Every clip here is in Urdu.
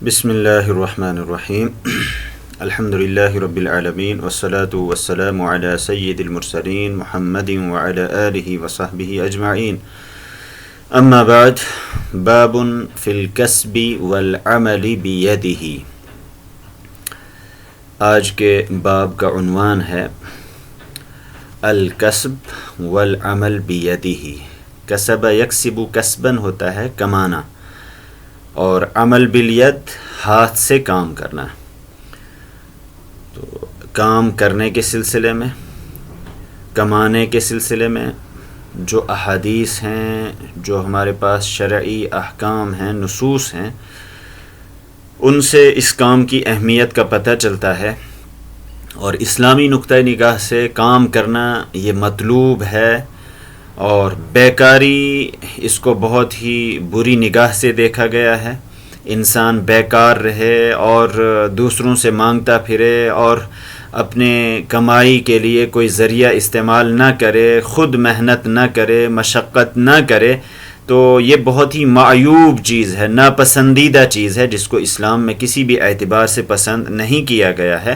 بسم اللہ الرحمن الرحیم الحمد للہ رب العالمین والصلاة والسلام علی سید المرسلین محمد وعلی آلہ وصحبہ اجمعین اما بعد باب فی الکسب والعمل بیدہ۔ آج کے باب کا عنوان ہے الکسب والعمل بیدہ۔ کسب یکسب کسبن ہوتا ہے کمانا، اور عمل بالید ہاتھ سے کام کرنا۔ تو کام کرنے کے سلسلے میں، کمانے کے سلسلے میں جو احادیث ہیں، جو ہمارے پاس شرعی احکام ہیں، نصوص ہیں، ان سے اس کام کی اہمیت کا پتہ چلتا ہے، اور اسلامی نقطۂ نگاہ سے کام کرنا یہ مطلوب ہے، اور بیکاری اس کو بہت ہی بری نگاہ سے دیکھا گیا ہے۔ انسان بیکار رہے اور دوسروں سے مانگتا پھرے اور اپنے کمائی کے لیے کوئی ذریعہ استعمال نہ کرے، خود محنت نہ کرے، مشقت نہ کرے، تو یہ بہت ہی معیوب چیز ہے، ناپسندیدہ چیز ہے، جس کو اسلام میں کسی بھی اعتبار سے پسند نہیں کیا گیا ہے۔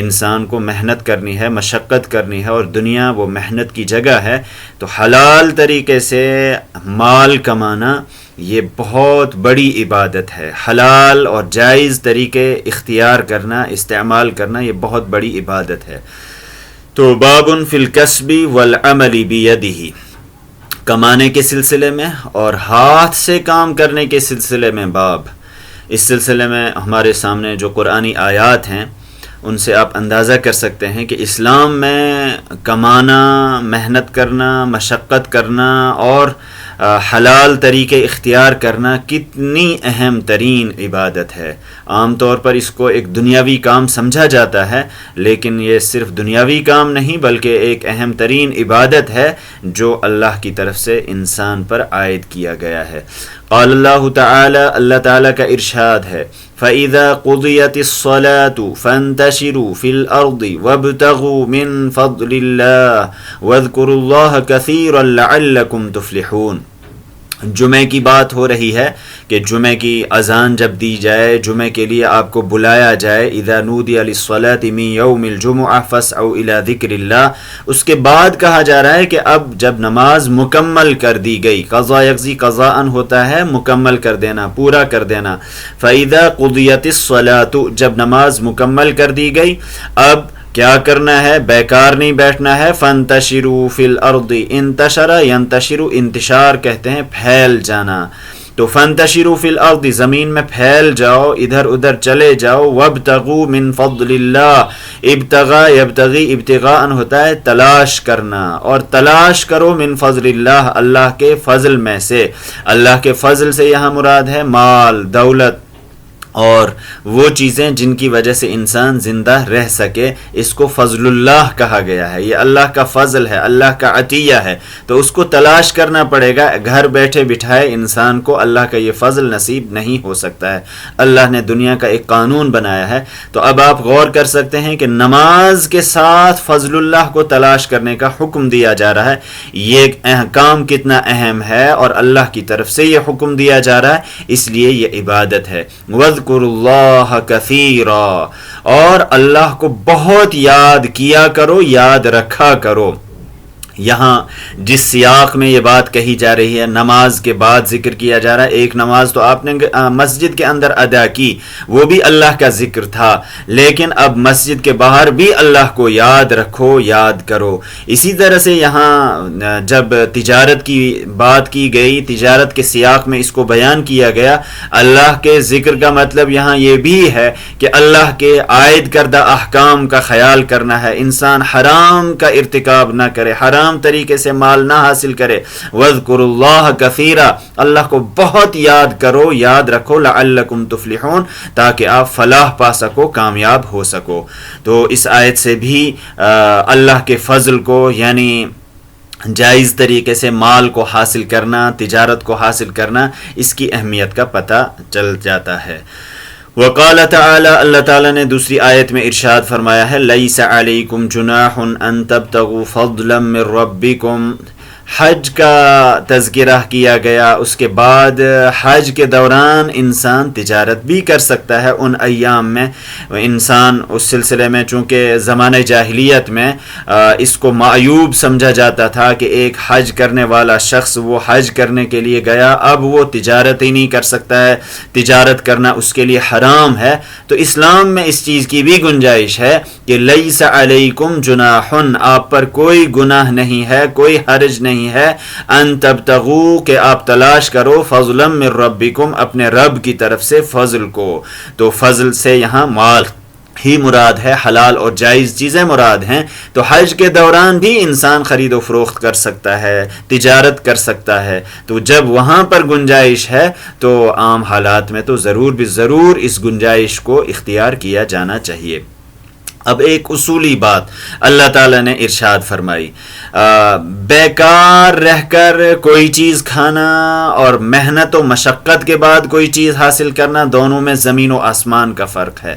انسان کو محنت کرنی ہے، مشقت کرنی ہے، اور دنیا وہ محنت کی جگہ ہے، تو حلال طریقے سے مال کمانا یہ بہت بڑی عبادت ہے۔ حلال اور جائز طریقے اختیار کرنا، استعمال کرنا، یہ بہت بڑی عبادت ہے۔ تو باب فی الکسب والعمل بیدہ، کمانے کے سلسلے میں اور ہاتھ سے کام کرنے کے سلسلے میں باب۔ اس سلسلے میں ہمارے سامنے جو قرآنی آیات ہیں ان سے آپ اندازہ کر سکتے ہیں کہ اسلام میں کمانا، محنت کرنا، مشقت کرنا اور حلال طریقے اختیار کرنا کتنی اہم ترین عبادت ہے۔ عام طور پر اس کو ایک دنیاوی کام سمجھا جاتا ہے، لیکن یہ صرف دنیاوی کام نہیں بلکہ ایک اہم ترین عبادت ہے جو اللہ کی طرف سے انسان پر عائد کیا گیا ہے۔ قال اللہ تعالی، اللہ تعالیٰ کا ارشاد ہے، فَإِذَا قُضِيَتِ الصَّلَاةُ فَانْتَشِرُوا فِي الْأَرْضِ وَابْتَغُوا مِنْ فَضْلِ اللَّهِ وَاذْكُرُوا اللَّهَ كَثِيرًا لَعَلَّكُمْ تُفْلِحُونَ۔ جمعے کی بات ہو رہی ہے کہ جمعے کی اذان جب دی جائے، جمعے کے لیے آپ کو بلایا جائے، اذا نودی للصلاة من یوم الجمعہ فاسعوا الی ذکر اللہ، اس کے بعد کہا جا رہا ہے کہ اب جب نماز مکمل کر دی گئی، قضا یقضی قضاء ہوتا ہے مکمل کر دینا، پورا کر دینا، فاذا قضیت الصلاة، جب نماز مکمل کر دی گئی، اب کیا کرنا ہے؟ بیکار نہیں بیٹھنا ہے۔ فانتشروا فی الارض، انتشر ینتشر، انتشار کہتے ہیں پھیل جانا، تو فانتشروا فی الارض، زمین میں پھیل جاؤ، ادھر ادھر چلے جاؤ، وابتغوا من فضل اللہ، ابتغاء یبتغی، ابتغاء ہوتا ہے تلاش کرنا، اور تلاش کرو من فضل اللہ، اللہ کے فضل میں سے۔ اللہ کے فضل سے یہاں مراد ہے مال، دولت اور وہ چیزیں جن کی وجہ سے انسان زندہ رہ سکے، اس کو فضل اللہ کہا گیا ہے۔ یہ اللہ کا فضل ہے، اللہ کا عطیہ ہے، تو اس کو تلاش کرنا پڑے گا۔ گھر بیٹھے بٹھائے انسان کو اللہ کا یہ فضل نصیب نہیں ہو سکتا ہے۔ اللہ نے دنیا کا ایک قانون بنایا ہے۔ تو اب آپ غور کر سکتے ہیں کہ نماز کے ساتھ فضل اللہ کو تلاش کرنے کا حکم دیا جا رہا ہے۔ یہ کام کتنا اہم ہے اور اللہ کی طرف سے یہ حکم دیا جا رہا ہے، اس لیے یہ عبادت ہے۔ وَاذْكُرُوا اللَّهَ كَثِيرًا، اور اللہ کو بہت یاد کیا کرو، یاد رکھا کرو۔ یہاں جس سیاق میں یہ بات کہی جا رہی ہے، نماز کے بعد ذکر کیا جا رہا ہے۔ ایک نماز تو آپ نے مسجد کے اندر ادا کی، وہ بھی اللہ کا ذکر تھا، لیکن اب مسجد کے باہر بھی اللہ کو یاد رکھو، یاد کرو۔ اسی طرح سے یہاں جب تجارت کی بات کی گئی، تجارت کے سیاق میں اس کو بیان کیا گیا، اللہ کے ذکر کا مطلب یہاں یہ بھی ہے کہ اللہ کے عائد کردہ احکام کا خیال کرنا ہے، انسان حرام کا ارتکاب نہ کرے، حرام طریقے سے مال نہ حاصل کرے۔ وَاذْكُرُوا اللَّهَ كَثِيرًا، اللہ کو بہت یاد کرو، یاد رکھو، لَعَلَّكُمْ تُفْلِحُونَ، تاکہ آپ فلاح پا سکو، کامیاب ہو سکو۔ تو اس آیت سے بھی اللہ کے فضل کو، یعنی جائز طریقے سے مال کو حاصل کرنا، تجارت کو حاصل کرنا، اس کی اہمیت کا پتہ چل جاتا ہے۔ وقال تعالی، اللہ تعالیٰ نے دوسری آیت میں ارشاد فرمایا ہے، لیس علیکم جناح ان تبتغوا فضلا من ربکم حج کا تذکرہ کیا گیا، اس کے بعد حج کے دوران انسان تجارت بھی کر سکتا ہے ان ایام میں۔ انسان اس سلسلے میں چونکہ زمانہ جاہلیت میں اس کو معیوب سمجھا جاتا تھا کہ ایک حج کرنے والا شخص وہ حج کرنے کے لیے گیا، اب وہ تجارت ہی نہیں کر سکتا ہے، تجارت کرنا اس کے لیے حرام ہے۔ تو اسلام میں اس چیز کی بھی گنجائش ہے کہ لیس علیکم جناح، آپ پر کوئی گناہ نہیں ہے، کوئی حرج نہیں ہے، ان تبتغوا کہ آپ تلاش کرو فضلا من ربکم اپنے رب کی طرف سے فضل کو۔ تو فضل سے یہاں مال ہی مراد ہے، حلال اور جائز چیزیں مراد ہیں۔ تو حج کے دوران بھی انسان خرید و فروخت کر سکتا ہے، تجارت کر سکتا ہے۔ تو جب وہاں پر گنجائش ہے تو عام حالات میں تو ضرور اس گنجائش کو اختیار کیا جانا چاہیے۔ اب ایک اصولی بات اللہ تعالیٰ نے ارشاد فرمائی، بیکار رہ کر کوئی چیز کھانا اور محنت و مشقت کے بعد کوئی چیز حاصل کرنا، دونوں میں زمین و آسمان کا فرق ہے۔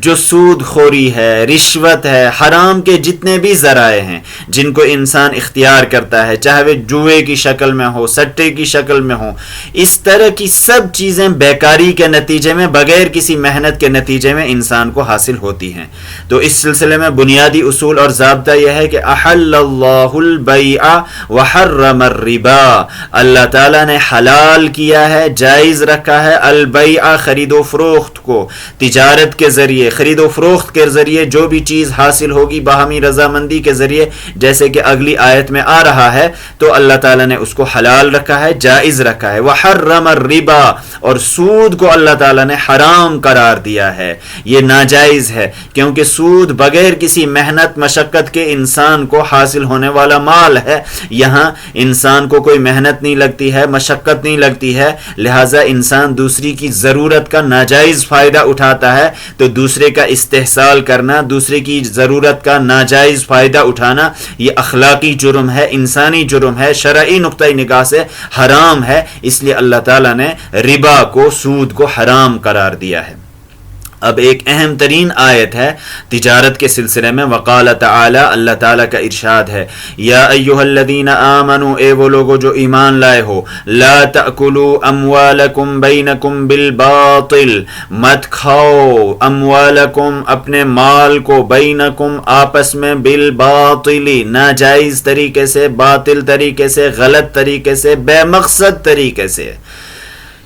جو سود خوری ہے، رشوت ہے، حرام کے جتنے بھی ذرائع ہیں جن کو انسان اختیار کرتا ہے، چاہے وہ جوئے کی شکل میں ہو، سٹے کی شکل میں ہو، اس طرح کی سب چیزیں بیکاری کے نتیجے میں، بغیر کسی محنت کے نتیجے میں انسان کو حاصل ہوتی ہیں۔ تو اس سلسلے میں بنیادی اصول اور ضابطہ یہ ہے کہ احل اللہ البیع وحرم الربا، اللہ تعالیٰ نے حلال کیا ہے، جائز رکھا ہے البیع خرید و فروخت کو، تجارت کے ذریعے، خرید و فروخت کے ذریعے جو بھی چیز حاصل ہوگی باہمی رضامندی کے ذریعے، جیسے کہ اگلی آیت میں آ رہا ہے، تو اللہ تعالیٰ نے اس کو حلال رکھا ہے، جائز رکھا ہے۔ وحرم الربا، اور سود کو اللہ تعالیٰ نے حرام قرار دیا ہے، یہ ناجائز ہے، کیونکہ سود بغیر کسی محنت مشقت کے انسان کو حاصل ہونے والا مال ہے۔ یہاں انسان کو کوئی محنت نہیں لگتی ہے، مشقت نہیں لگتی ہے، لہٰذا انسان دوسری کی ضرورت کا ناجائز فائدہ اٹھاتا ہے۔ تو دوسرے کا استحصال کرنا، دوسرے کی ضرورت کا ناجائز فائدہ اٹھانا، یہ اخلاقی جرم ہے، انسانی جرم ہے، شرعی نقطۂ نگاہ سے حرام ہے۔ اس لیے اللہ تعالیٰ نے ربا کو، سود کو حرام قرار دیا ہے۔ اب ایک اہم ترین آیت ہے تجارت کے سلسلے میں، وقال تعالی، اللہ تعالیٰ کا ارشاد ہے، یا ایھا الذین آمنوا، اے وہ لوگو جو ایمان لائے ہو، لا تأکلوا اموالکم بینکم بالباطل، مت کھاؤ اموالکم اپنے مال کو، بینکم آپس میں، بالباطل ناجائز طریقے سے، باطل طریقے سے، غلط طریقے سے، بے مقصد طریقے سے۔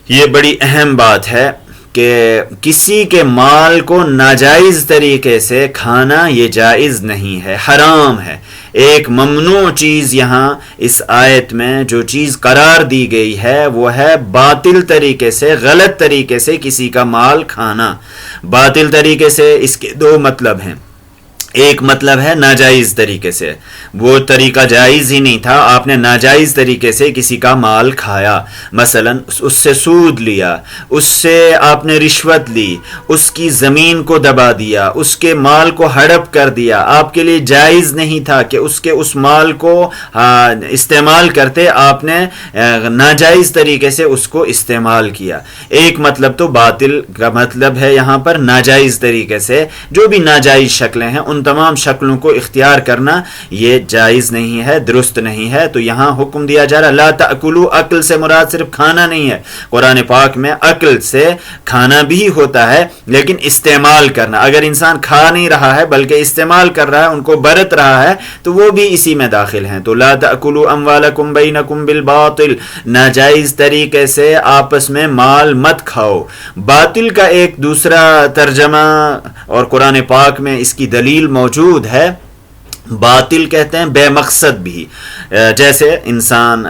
یہ بڑی اہم بات ہے کہ کسی کے مال کو ناجائز طریقے سے کھانا یہ جائز نہیں ہے، حرام ہے۔ ایک ممنوع چیز یہاں اس آیت میں جو چیز قرار دی گئی ہے وہ ہے باطل طریقے سے، غلط طریقے سے کسی کا مال کھانا۔ باطل طریقے سے اس کے دو مطلب ہیں، ایک مطلب ہے ناجائز طریقے سے، وہ طریقہ جائز ہی نہیں تھا، آپ نے ناجائز طریقے سے کسی کا مال کھایا، مثلا اس سے سود لیا، اس سے آپ نے رشوت لی، اس کی زمین کو دبا دیا، اس کے مال کو ہڑپ کر دیا، آپ کے لیے جائز نہیں تھا کہ اس مال کو استعمال کرتے، آپ نے ناجائز طریقے سے اس کو استعمال کیا۔ ایک مطلب تو باطل کا مطلب ہے یہاں پر ناجائز طریقے سے، جو بھی ناجائز شکلیں ہیں ان تمام شکلوں کو اختیار کرنا یہ جائز نہیں ہے، درست نہیں ہے۔ تو یہاں حکم دیا جا رہا لا تأکلوا، عقل سے مراد صرف کھانا نہیں ہے، قرآن پاک میں عقل سے کھانا بھی ہوتا ہے لیکن استعمال کرنا، اگر انسان کھا نہیں رہا ہے بلکہ استعمال کر رہا ہے، ان کو برت رہا ہے، تو وہ بھی اسی میں داخل ہیں۔ تو لا تأکلوا اموالکم بینکم بالباطل، ناجائز طریقے سے آپس میں مال مت کھاؤ۔ باطل کا ایک دوسرا ترجمہ اور قرآن پاک میں اس کی دلیل موجود ہے، باطل کہتے ہیں بے مقصد بھی، جیسے انسان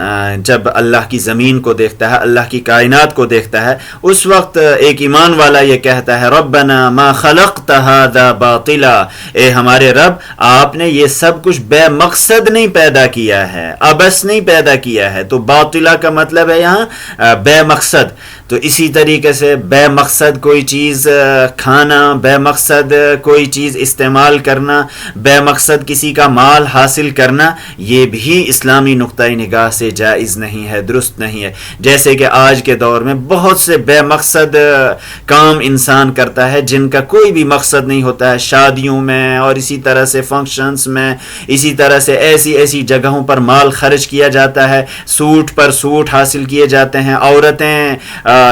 جب اللہ کی زمین کو دیکھتا ہے، اللہ کی کائنات کو دیکھتا ہے، اس وقت ایک ایمان والا یہ کہتا ہے ربنا ما خلقت ھذا باطلا، اے ہمارے رب آپ نے یہ سب کچھ بے مقصد نہیں پیدا کیا ہے، عبث نہیں پیدا کیا ہے۔ تو باطلا کا مطلب ہے یہاں بے مقصد۔ تو اسی طریقے سے بے مقصد کوئی چیز کھانا، بے مقصد کوئی چیز استعمال کرنا، بے مقصد کسی کا مال حاصل کرنا، یہ بھی اسلامی نقطۂ نگاہ سے جائز نہیں ہے، درست نہیں ہے. جیسے کہ آج کے دور میں بہت سے بے مقصد کام انسان کرتا ہے جن کا کوئی بھی مقصد نہیں ہوتا ہے، شادیوں میں اور اسی طرح سے فنکشنز میں، اسی طرح سے ایسی جگہوں پر مال خرچ کیا جاتا ہے، سوٹ پر سوٹ حاصل کیے جاتے ہیں. عورتیں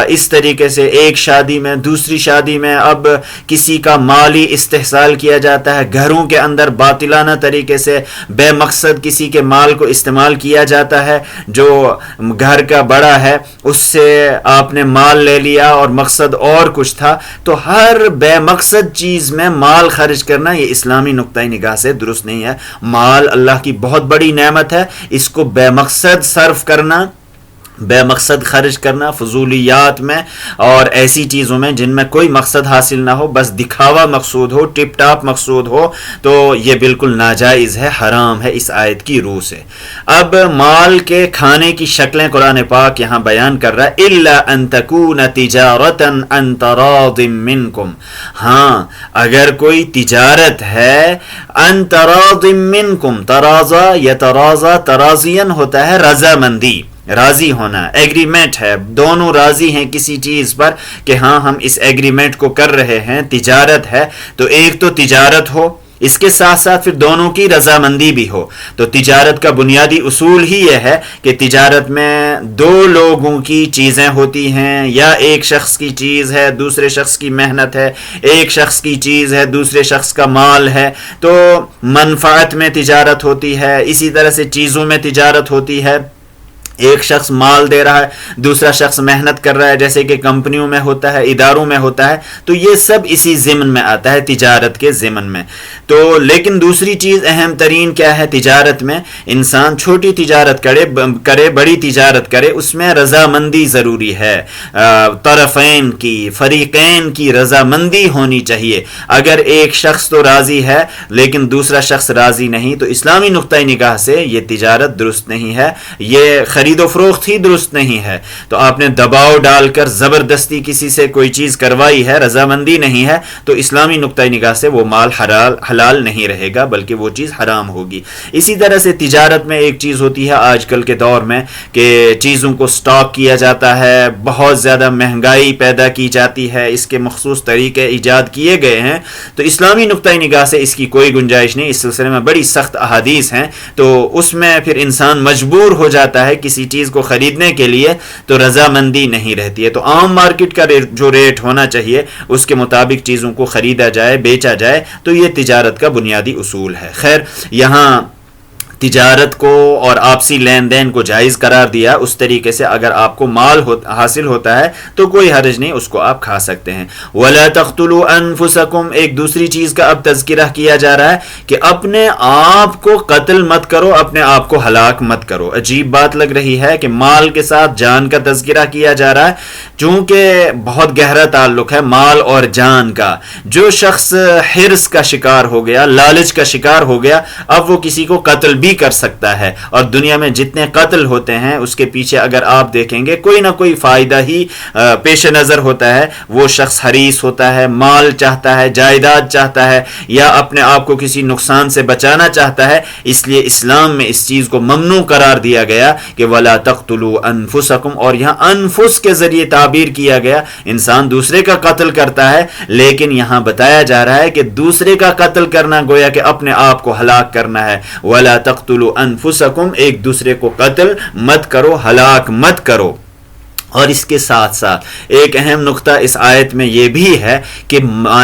اس طریقے سے ایک شادی میں دوسری شادی میں اب کسی کا مالی استحصال کیا جاتا ہے، گھروں کے اندر باطلانہ طریقے سے بے مقصد کسی کے مال کو استعمال کیا جاتا ہے. جو گھر کا بڑا ہے اس سے آپ نے مال لے لیا اور مقصد اور کچھ تھا. تو ہر بے مقصد چیز میں مال خرچ کرنا یہ اسلامی نقطۂ نگاہ سے درست نہیں ہے. مال اللہ کی بہت بڑی نعمت ہے، اس کو بے مقصد صرف کرنا، بے مقصد خرچ کرنا فضولیات میں اور ایسی چیزوں میں جن میں کوئی مقصد حاصل نہ ہو، بس دکھاوا مقصود ہو، ٹپ ٹاپ مقصود ہو، تو یہ بالکل ناجائز ہے، حرام ہے اس آیت کی روح سے. اب مال کے کھانے کی شکلیں قرآن پاک یہاں بیان کر رہا ہے. الا ان تکون تجارتا عن تراض منکم، ہاں اگر کوئی تجارت ہے، عن تراض منکم، ترازا یترازا، ترازین ہوتا ہے رضامندی، راضی ہونا، ایگریمنٹ ہے، دونوں راضی ہیں کسی چیز پر کہ ہاں ہم اس ایگریمنٹ کو کر رہے ہیں، تجارت ہے. تو ایک تو تجارت ہو، اس کے ساتھ ساتھ پھر دونوں کی رضامندی بھی ہو. تو تجارت کا بنیادی اصول ہی یہ ہے کہ تجارت میں دو لوگوں کی چیزیں ہوتی ہیں، یا ایک شخص کی چیز ہے دوسرے شخص کی محنت ہے، ایک شخص کی چیز ہے دوسرے شخص کا مال ہے. تو منفعت میں تجارت ہوتی ہے، اسی طرح سے چیزوں میں تجارت ہوتی ہے. ایک شخص مال دے رہا ہے، دوسرا شخص محنت کر رہا ہے، جیسے کہ کمپنیوں میں ہوتا ہے، اداروں میں ہوتا ہے. تو یہ سب اسی ضمن میں آتا ہے، تجارت کے ضمن میں. تو لیکن دوسری چیز اہم ترین کیا ہے تجارت میں؟ انسان چھوٹی تجارت کرے بڑی تجارت کرے، اس میں رضامندی ضروری ہے، طرفین کی، فریقین کی رضامندی ہونی چاہیے. اگر ایک شخص تو راضی ہے لیکن دوسرا شخص راضی نہیں، تو اسلامی نقطۂ نگاہ سے یہ تجارت درست نہیں ہے، یہ خرید و فروخت ہی درست نہیں ہے. تو آپ نے دباؤ ڈال کر زبردستی کسی سے کوئی چیز کروائی ہے، رضامندی نہیں ہے، تو اسلامی نقطۂ نگاہ سے وہ مال حلال نہیں رہے گا بلکہ وہ چیز حرام ہوگی. اسی طرح سے تجارت میں ایک چیز ہوتی ہے آج کل کے دور میں کہ چیزوں کو سٹاک کیا جاتا ہے، بہت زیادہ مہنگائی پیدا کی جاتی ہے، اس کے مخصوص طریقے ایجاد کیے گئے ہیں. تو اسلامی نقطۂ نگاہ سے اس کی کوئی گنجائش نہیں. اس سلسلے میں بڑی سخت احادیث ہیں، تو اس میں پھر انسان مجبور ہو جاتا ہے کسی چیز کو خریدنے کے لیے، تو رضامندی نہیں رہتی ہے. تو عام مارکیٹ کا جو ریٹ ہونا چاہیے اس کے مطابق چیزوں کو خریدا جائے، بیچا جائے، تو یہ تجارت کا بنیادی اصول ہے. خیر، یہاں تجارت کو اور آپسی لین دین کو جائز قرار دیا. اس طریقے سے اگر آپ کو مال حاصل ہوتا ہے تو کوئی حرج نہیں، اس کو آپ کھا سکتے ہیں. وَلَا تَقْتُلُوا أَنفُسَكُمْ، ایک دوسری چیز کا اب تذکرہ کیا جا رہا ہے کہ اپنے آپ کو قتل مت کرو، اپنے آپ کو ہلاک مت کرو. عجیب بات لگ رہی ہے کہ مال کے ساتھ جان کا تذکرہ کیا جا رہا ہے، چونکہ بہت گہرا تعلق ہے مال اور جان کا. جو شخص حرص کا شکار ہو گیا، لالچ کا شکار ہو گیا، اب وہ کسی کو قتل بھی کر سکتا ہے. اور دنیا میں جتنے قتل ہوتے ہیں اس کے پیچھے اگر آپ دیکھیں گے کوئی نہ کوئی فائدہ ہی پیش نظر ہوتا ہے. وہ شخص حریص ہوتا ہے، مال چاہتا ہے، جائیداد چاہتا ہے، یا اپنے آپ کو کسی نقصان سے بچانا چاہتا ہے. اس لیے اسلام میں اس چیز کو ممنوع قرار دیا گیا کہ وَلَا تَقْتُلُوا أَنفُسَكُمْ، اور یہاں انفس کے ذریعے تعبیر کیا گیا. انسان دوسرے کا قتل کرتا ہے، لیکن یہاں بتایا جا رہا ہے کہ دوسرے کا قتل کرنا گویا کہ اپنے آپ کو ہلاک کرنا ہے. وَلَا تَقْتُلُوا أَنفُسَكُمْ، ایک دوسرے کو قتل مت کرو، ہلاک مت کرو. اور اس کے ساتھ ساتھ ایک اہم نقطہ اس آیت میں یہ بھی ہے کہ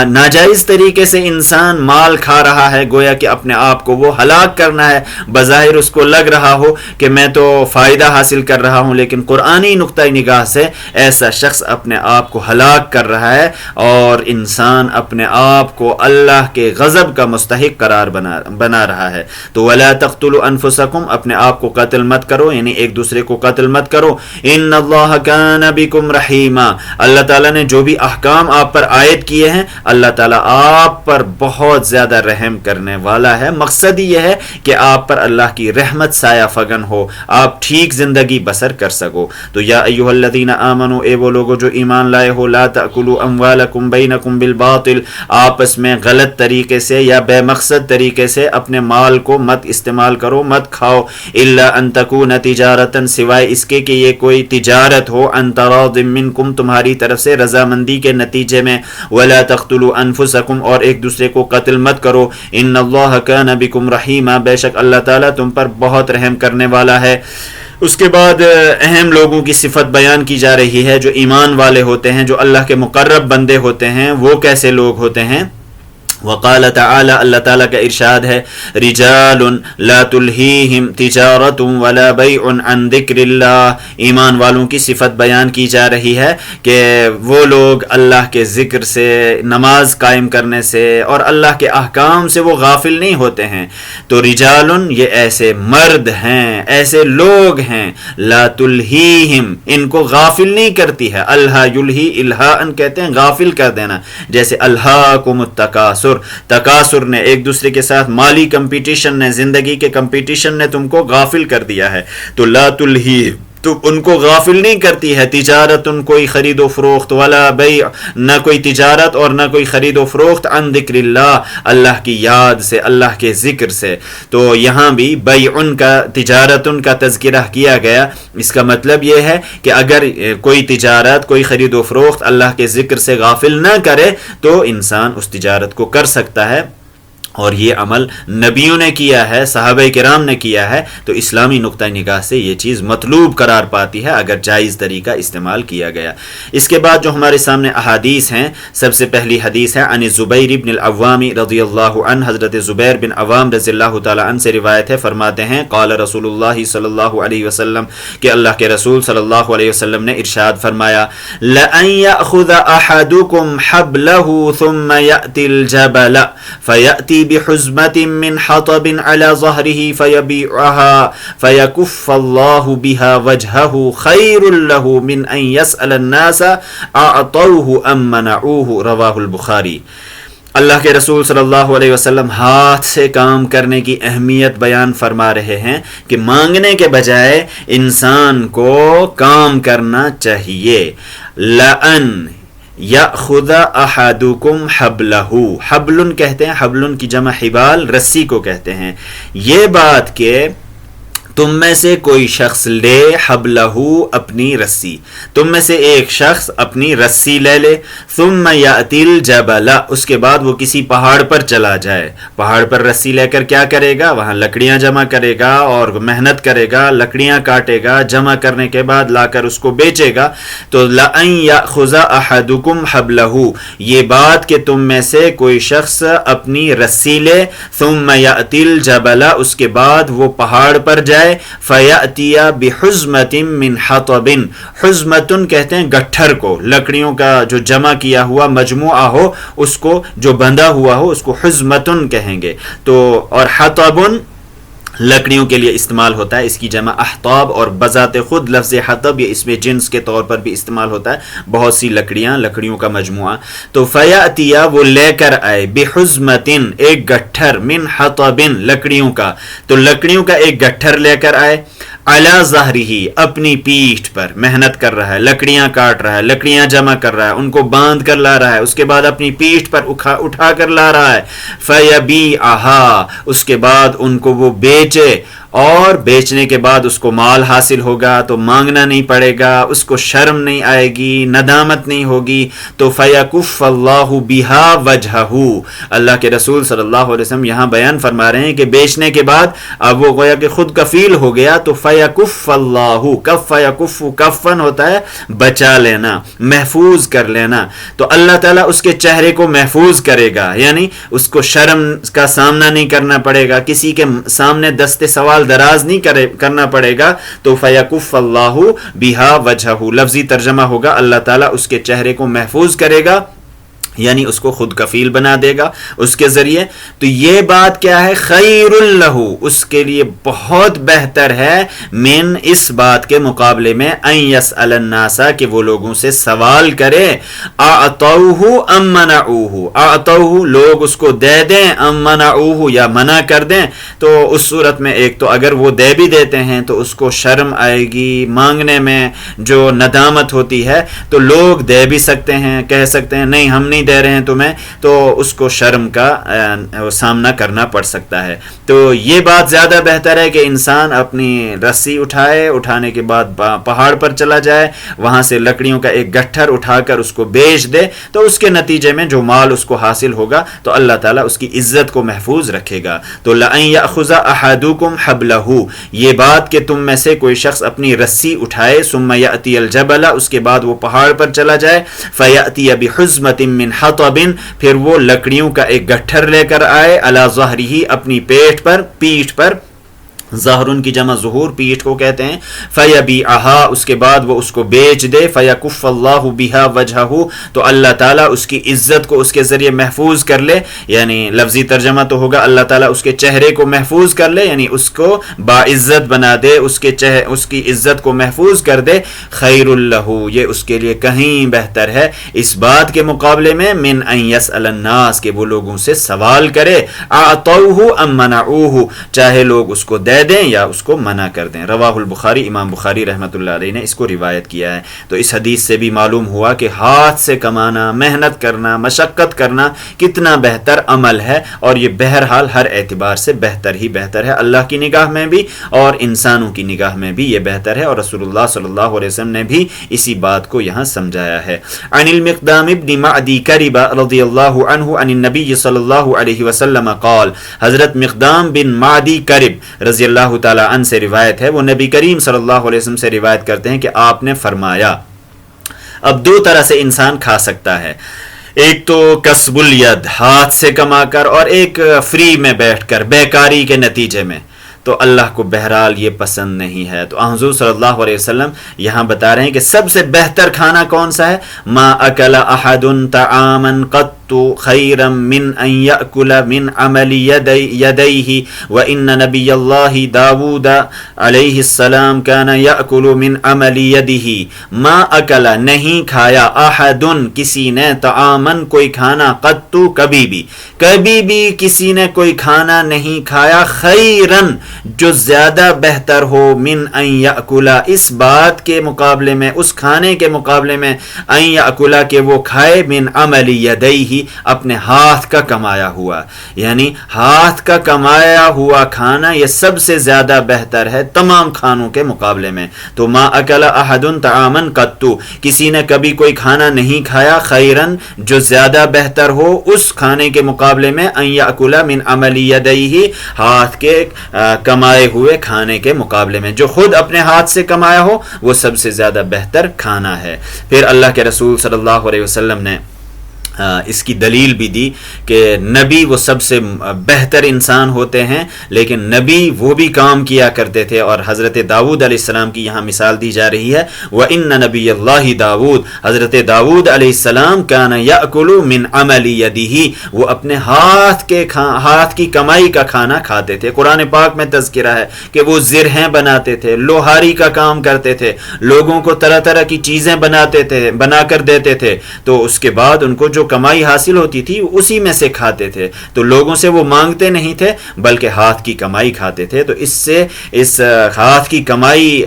ناجائز طریقے سے انسان مال کھا رہا ہے، گویا کہ اپنے آپ کو وہ ہلاک کرنا ہے. بظاہر اس کو لگ رہا ہو کہ میں تو فائدہ حاصل کر رہا ہوں، لیکن قرآنی نقطۂ نگاہ سے ایسا شخص اپنے آپ کو ہلاک کر رہا ہے، اور انسان اپنے آپ کو اللہ کے غضب کا مستحق قرار بنا رہا ہے. تو وَلَا تَقْتُلُوا أَنفُسَكُمْ، اپنے آپ کو قتل مت کرو، یعنی ایک دوسرے کو قتل مت کرو. إِنَّ اللَّهَ کان بکم رحیما، اللہ تعالیٰ نے جو بھی احکام آپ پر عائد کیے ہیں اللہ تعالیٰ آپ پر بہت زیادہ رحم کرنے والا ہے۔ مقصد یہ ہے کہ آپ پر اللہ کی رحمت سایہ فگن ہو، آپ ٹھیک زندگی بسر کر سکو۔ تو یا ایھا الذین آمنوا، اے وہ لوگو جو ایمان لائے ہو، لا تأکلوا اموالکم بینکم بالباطل، آپس میں غلط طریقے سے یا بے مقصد طریقے سے اپنے مال کو مت استعمال کرو، مت کھاؤ، الا ان تکون تجارتا، سوائے اس کے کہ یہ کوئی تجارت ہو، ان تراض منکم، تمہاری طرف سے رضامندی کے نتیجے میں، ولا تقتلوا انفسکم، اور ایک دوسرے کو قتل مت کرو، ان اللہ کان بکم رحیما، بے شک اللہ تعالیٰ تم پر بہت رحم کرنے والا ہے۔ اس کے بعد اہم لوگوں کی صفت بیان کی جا رہی ہے جو ایمان والے ہوتے ہیں، جو اللہ کے مقرب بندے ہوتے ہیں، وہ کیسے لوگ ہوتے ہیں۔ وقال تعالی، اللہ تعالیٰ کا ارشاد ہے، رجال لا تلہیہم تجارت ولا بیع عن ذکر اللہ، ایمان والوں کی صفت بیان کی جا رہی ہے کہ وہ لوگ اللہ کے ذکر سے، نماز قائم کرنے سے اور اللہ کے احکام سے وہ غافل نہیں ہوتے ہیں۔ تو رجال یہ ایسے مرد ہیں، ایسے لوگ ہیں، لا تلہیہم، ان کو غافل نہیں کرتی ہے، الہا یلہی الہاء کہتے ہیں غافل کر دینا، جیسے الہاکم التکاثر، تکاثر نے، ایک دوسرے کے ساتھ مالی کمپٹیشن نے، زندگی کے کمپٹیشن نے تم کو غافل کر دیا ہے۔ تو لا تلہی، تو ان کو غافل نہیں کرتی ہے تجارت، ان کوئی خرید و فروخت، ولا بیع، نہ کوئی تجارت اور نہ کوئی خرید و فروخت، عن ذکر اللہ، اللہ کی یاد سے، اللہ کے ذکر سے۔ تو یہاں بھی بیع کا، تجارت کا تذکرہ کیا گیا، اس کا مطلب یہ ہے کہ اگر کوئی تجارت، کوئی خرید و فروخت اللہ کے ذکر سے غافل نہ کرے تو انسان اس تجارت کو کر سکتا ہے، اور یہ عمل نبیوں نے کیا ہے، صحابہ کرام نے کیا ہے، تو اسلامی نقطہ نگاہ سے یہ چیز مطلوب قرار پاتی ہے اگر جائز طریقہ استعمال کیا گیا۔ اس کے بعد جو ہمارے سامنے احادیث ہیں، سب سے پہلی حدیث ہے عن زبیر بن العوام رضی اللہ عنہ، حضرت زبیر بن عوام رضی اللہ تعالی عنہ سے روایت ہے، فرماتے ہیں قال رسول اللہ صلی اللہ علیہ وسلم، کہ اللہ کے رسول صلی اللہ علیہ وسلم نے ارشاد فرمایا، لَأَن يَأْخُذَ أَحَدُكُمْ حَبْلَهُ ثُمَّ يَأْتِي الْجَبَلَ فَيَأْتِي بحزمة من حطب على ظهره فيبيعها فيكف الله بها وجهه خير له من أن يسأل الناس أعطوه أم منعوه، رواہ البخاری۔ اللہ کے رسول صلی اللہ علیہ وسلم ہاتھ سے کام کرنے کی اہمیت بیان فرما رہے ہیں کہ مانگنے کے بجائے انسان کو کام کرنا چاہیے۔ لَأَن یأخذ احدکم حبلہ، حبل کہتے ہیں، حبل کی جمع حبال، رسی کو کہتے ہیں۔ یہ بات کہ تم میں سے کوئی شخص لے حبلہ، اپنی رسی، تم میں سے ایک شخص اپنی رسی لے لے، ثم یأتی الجبل، اس کے بعد وہ کسی پہاڑ پر چلا جائے، پہاڑ پر رسی لے کر کیا کرے گا، وہاں لکڑیاں جمع کرے گا اور محنت کرے گا، لکڑیاں کاٹے گا، جمع کرنے کے بعد لا کر اس کو بیچے گا۔ تو لأن یأخذ احدکم حبلہ، یہ بات کہ تم میں سے کوئی شخص اپنی رسی لے، ثم یأتی الجبل، اس کے بعد وہ پہاڑ پر جائے، فَيَأْتِيَ بِحُزْمَةٍ مِّنْ حَطَبٍ، حزمتن کہتے ہیں گٹھر کو، لکڑیوں کا جو جمع کیا ہوا مجموعہ ہو، اس کو جو بندھا ہوا ہو اس کو حزمتن کہیں گے۔ تو اور حطبن لکڑیوں کے لیے استعمال ہوتا ہے، اس کی جمع احطاب، اور بذات خود لفظ حطب یہ اس میں جنس کے طور پر بھی استعمال ہوتا ہے، بہت سی لکڑیاں، لکڑیوں کا مجموعہ۔ تو فیاتیا، وہ لے کر آئے، بحزمتن، ایک گٹھر، من حطبن، لکڑیوں کا، تو لکڑیوں کا ایک گٹھر لے کر آئے، علی ظہرہ، اپنی پیٹھ پر محنت کر رہا ہے، لکڑیاں کاٹ رہا ہے، لکڑیاں جمع کر رہا ہے، ان کو باندھ کر لا رہا ہے، اس کے بعد اپنی پیٹھ پر اٹھا کر لا رہا ہے، فیبیعہا، اس کے بعد ان کو وہ بیچے، اور بیچنے کے بعد اس کو مال حاصل ہوگا تو مانگنا نہیں پڑے گا، اس کو شرم نہیں آئے گی، ندامت نہیں ہوگی، تو فیکف اللہ بہا وجہہ، اللہ کے رسول صلی اللہ علیہ وسلم یہاں بیان فرما رہے ہیں کہ بیچنے کے بعد اب وہ گویا کہ خود کفیل ہو گیا، تو فیکف اللہ، کف یکف، کفن ہوتا ہے بچا لینا، محفوظ کر لینا، تو اللہ تعالیٰ اس کے چہرے کو محفوظ کرے گا، یعنی اس کو شرم کا سامنا نہیں کرنا پڑے گا، کسی کے سامنے دست سوال دراز نہیں کرنا پڑے گا، تو فیکف اللہ بہا وجہہ، لفظی ترجمہ ہوگا اللہ تعالیٰ اس کے چہرے کو محفوظ کرے گا یعنی اس کو خود کفیل بنا دے گا اس کے ذریعے. تو یہ بات کیا ہے؟ خیر لہ، اس کے لیے بہت بہتر ہے، من اس بات کے مقابلے میں، ان یسأل الناس کہ وہ لوگوں سے سوال کرے، اعطوہ ام منعوہ، اعطوہ لوگ اس کو دے دیں، ام منعوہ یا منع کر دیں. تو اس صورت میں ایک تو اگر وہ دے بھی دیتے ہیں تو اس کو شرم آئے گی مانگنے میں، جو ندامت ہوتی ہے. تو لوگ دے بھی سکتے ہیں، کہہ سکتے ہیں نہیں ہم نہیں دے رہے ہیں تمہیں، تو اس کو شرم کا سامنا کرنا پڑ سکتا ہے. تو یہ بات زیادہ بہتر ہے کہ انسان اپنی رسی اٹھائے، اٹھانے کے بعد پہاڑ پر چلا جائے، وہاں سے لکڑیوں کا ایک گٹھر اٹھا کر اس کو بیچ دے. تو اس کے نتیجے میں جو مال اس کو حاصل ہوگا تو اللہ تعالیٰ اس کی عزت کو محفوظ رکھے گا. تو لَأَن يَأْخُذَ أَحَدُكُمْ حَبْلَهُ، یہ بات کہ تم میں سے کوئی شخص اپنی رسی اٹھائے، ثُمَّ يَأْتِيَ الْجَبَلَ، اس کے بعد وہ پہاڑ پر چلا جائے، فَيَأْتِيَ بِحُزْمَةٍ مِّنْ حَطَبٍ، پھر وہ لکڑیوں کا ایک گٹھر لے کر آئے، عَلَى ظَهْرِهِ، اپنی پیٹھ پر ظہرن کی جمع ظہور، پیٹھ کو کہتے ہیں. فَيَبِيعَهَا، اس کے بعد وہ اس کو بیچ دے. فَيَكُفَّ اللَّهُ بِهَا وَجْهَهُ، تو اللہ تعالیٰ اس کی عزت کو اس کے ذریعے محفوظ کر لے. یعنی لفظی ترجمہ تو ہوگا اللہ تعالیٰ اس کے چہرے کو محفوظ کر لے، یعنی اس کو باعزت بنا دے، اس کی عزت کو محفوظ کر دے. خیر لہ، یہ اس کے لیے کہیں بہتر ہے اس بات کے مقابلے میں، من ان یسأل الناس، کہ وہ لوگوں سے سوال کرے، اعطوہ ام منعوہ، چاہے لوگ اس کو دے دیں یا اس کو منع کر دیں. رواہ البخاری، امام بخاری رحمۃ اللہ علیہ نے اس کو روایت کیا ہے. تو اس حدیث سے بھی معلوم ہوا کہ ہاتھ سے کمانا، محنت کرنا، مشقت کرنا کتنا بہتر عمل ہے، اور یہ بہرحال ہر اعتبار سے بہتر ہی بہتر ہے، اللہ کی نگاہ میں بھی اور انسانوں کی نگاہ میں بھی یہ بہتر ہے. اور رسول اللہ صلی اللہ علیہ وسلم نے بھی اسی بات کو یہاں سمجھایا ہے. عن المقدام ابن معدی کربہ رضی اللہ عنہ عن النبی صلی اللہ علیہ وسلم قال، حضرت مقدام بن معدی کرب رضی اللہ تعالیٰ عنہ سے روایت ہے، وہ نبی کریم صلی اللہ علیہ وسلم سے روایت کرتے ہیں کہ آپ نے فرمایا. اب دو طرح سے انسان کھا سکتا ہے، ایک تو کسب الید، ہاتھ سے کما کر، اور ایک فری میں بیٹھ کر بیکاری کے نتیجے میں. تو اللہ کو بہرحال یہ پسند نہیں ہے. تو حضور صلی اللہ علیہ وسلم یہاں بتا رہے ہیں کہ سب سے بہتر کھانا کون سا ہے؟ ما اکل احد طعاما قط خیرا من ان یأکل من عمل یدیہ وان نبی اللہ داود علیہ السلام کان یأکل من عمل یدہ. ما اکل، نہیں کھایا، احد کسی نے، طعاما کوئی کھانا، قط کبھی بھی کسی نے کوئی کھانا نہیں کھایا، خیرا جو زیادہ بہتر ہو، من ان یأکل، اس بات کے مقابلے میں، اس کھانے کے مقابلے میں، ان یأکل کہ وہ کھائے، من عمل یدیہ اپنے ہاتھ کا کمایا ہوا. یعنی ہاتھ کا کمایا ہوا کھانا یہ سب سے زیادہ بہتر ہے تمام کھانوں کے مقابلے میں. تو ما اکل احد طعاما قط، کسی نے کبھی کوئی کھانا نہیں کھایا، خیرن جو زیادہ بہتر ہو اس کھانے کے مقابلے میں، ان یأکل من عمل یدیہ ہاتھ کے کمائے ہوئے کھانے کے مقابلے میں، جو خود اپنے ہاتھ سے کمایا ہو وہ سب سے زیادہ بہتر کھانا ہے. پھر اللہ کے رسول صلی اللہ علیہ وسلم نے اس کی دلیل بھی دی کہ نبی وہ سب سے بہتر انسان ہوتے ہیں، لیکن نبی وہ بھی کام کیا کرتے تھے. اور حضرت داؤد علیہ السلام کی یہاں مثال دی جا رہی ہے، وَإِنَّ نَبِيَّ اللَّهِ داؤد، حضرت داؤد علیہ السلام كَانَ يَأْكُلُ مِنْ عَمَلِ يَدِهِ، وہ اپنے ہاتھ کی کمائی کا کھانا کھاتے تھے. قرآن پاک میں تذکرہ ہے کہ وہ زرہیں بناتے تھے، لوہاری کا کام کرتے تھے، لوگوں کو طرح طرح کی چیزیں بنا کر دیتے تھے. تو اس کے بعد ان کو جو کمائی حاصل ہوتی تھی اسی میں سے کھاتے تھے. تو لوگوں سے وہ مانگتے نہیں تھے بلکہ ہاتھ کی کمائی کھاتے تھے. تو اس سے اس ہاتھ کی کمائی